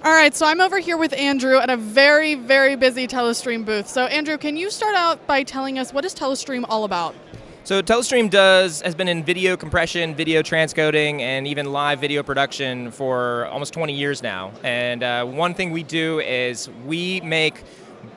All right, so I'm over here with Andrew at a very, very busy Telestream booth. So Andrew, can you start out by telling us what is Telestream all about? So Telestream has been in video compression, video transcoding, and even live video production for almost 20 years now. And one thing we do is we make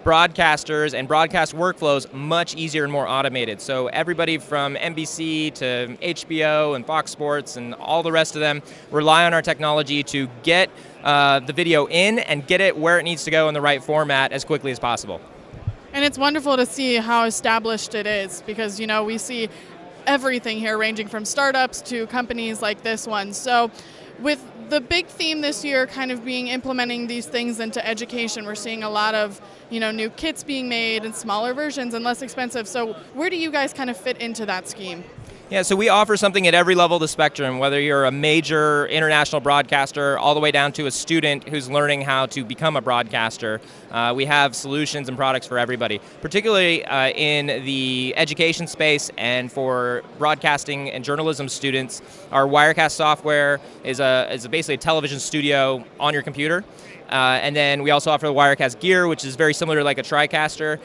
broadcasters and broadcast workflows much easier and more automated. So everybody from NBC to HBO and Fox Sports and all the rest of them rely on our technology to get the video in and get it where it needs to go in the right format as quickly as possible. And it's wonderful to see how established it is because, we see everything here ranging from startups to companies like this one. So with the big theme this year kind of being implementing these things into education, we're seeing a lot of, new kits being made and smaller versions and less expensive. So where do you guys kind of fit into that scheme? Yeah, so we offer something at every level of the spectrum, whether you're a major international broadcaster all the way down to a student who's learning how to become a broadcaster. We have solutions and products for everybody, particularly in the education space and for broadcasting and journalism students. Our Wirecast software is basically a television studio on your computer. And then we also offer the Wirecast gear, which is very similar to like a TriCaster.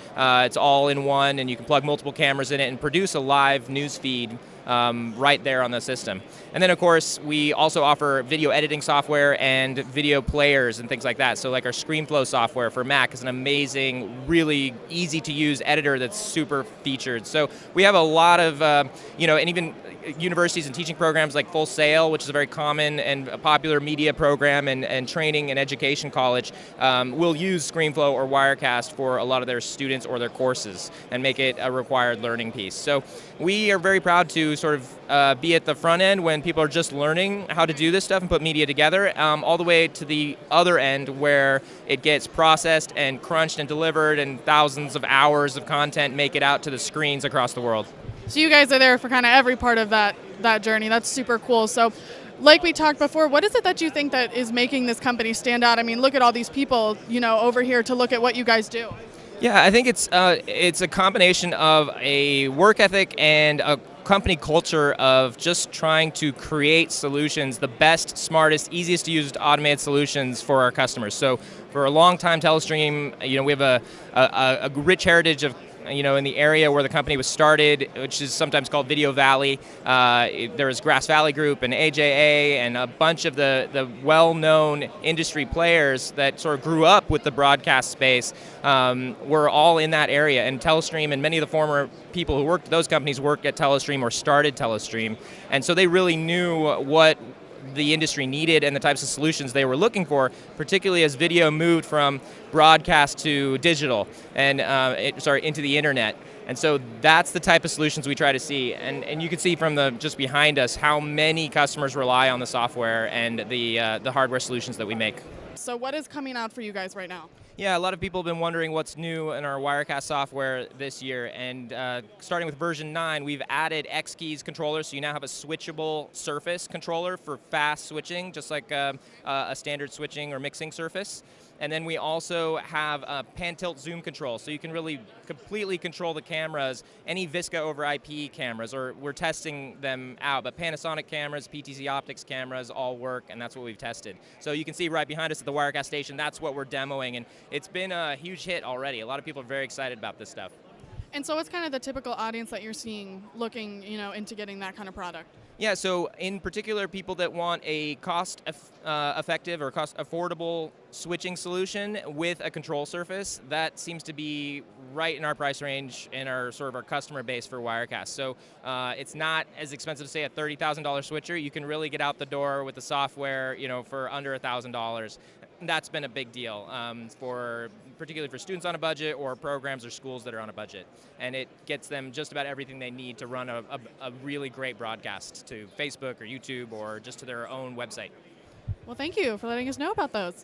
It's all in one, and you can plug multiple cameras in it and produce a live news feed right there on the system. And then, of course, we also offer video editing software and video players and things like that. So like our ScreenFlow software for Mac is an amazing, really easy-to-use editor that's super featured. So we have a lot of, and even universities and teaching programs like Full Sail, which is a very common and a popular media program and training and education college, will use ScreenFlow or Wirecast for a lot of their students or their courses and make it a required learning piece. So we are very proud to sort of be at the front end when people are just learning how to do this stuff and put media together, all the way to the other end where it gets processed and crunched and delivered and thousands of hours of content make it out to the screens across the world. So you guys are there for kind of every part of that journey. That's super cool. So like we talked before, what is it that you think that is making this company stand out? I mean, look at all these people, over here to look at what you guys do. Yeah, I think it's a combination of a work ethic and a company culture of just trying to create solutions, the best, smartest, easiest to use automated solutions for our customers. So for a long time, Telestream, we have a rich heritage of in the area where the company was started, which is sometimes called Video Valley. There was Grass Valley Group and AJA and a bunch of the well-known industry players that sort of grew up with the broadcast space were all in that area. And Telestream and many of the former people who worked at those companies worked at Telestream or started Telestream. And so they really knew what the industry needed and the types of solutions they were looking for, particularly as video moved from broadcast to digital and into the internet. And so that's the type of solutions we try to see. And you can see from just behind us how many customers rely on the software and the hardware solutions that we make. So what is coming out for you guys right now? Yeah, a lot of people have been wondering what's new in our Wirecast software this year, and starting with version 9, we've added X-Keys controllers, so you now have a switchable surface controller for fast switching, just like a standard switching or mixing surface. And then we also have a pan-tilt zoom control, so you can really completely control the cameras, any Visca over IP cameras, or we're testing them out, but Panasonic cameras, PTZ Optics cameras all work, and that's what we've tested. So you can see right behind us at the Wirecast station, that's what we're demoing, and it's been a huge hit already. A lot of people are very excited about this stuff. And so what's kind of the typical audience that you're seeing looking, into getting that kind of product? Yeah, so in particular, people that want a cost-effective or cost-affordable switching solution with a control surface, that seems to be right in our price range and our customer base for Wirecast. So it's not as expensive as, say, a $30,000 switcher. You can really get out the door with the software, for under $1,000. That's been a big deal particularly for students on a budget or programs or schools that are on a budget. And it gets them just about everything they need to run a really great broadcast to Facebook or YouTube or just to their own website. Well, thank you for letting us know about those.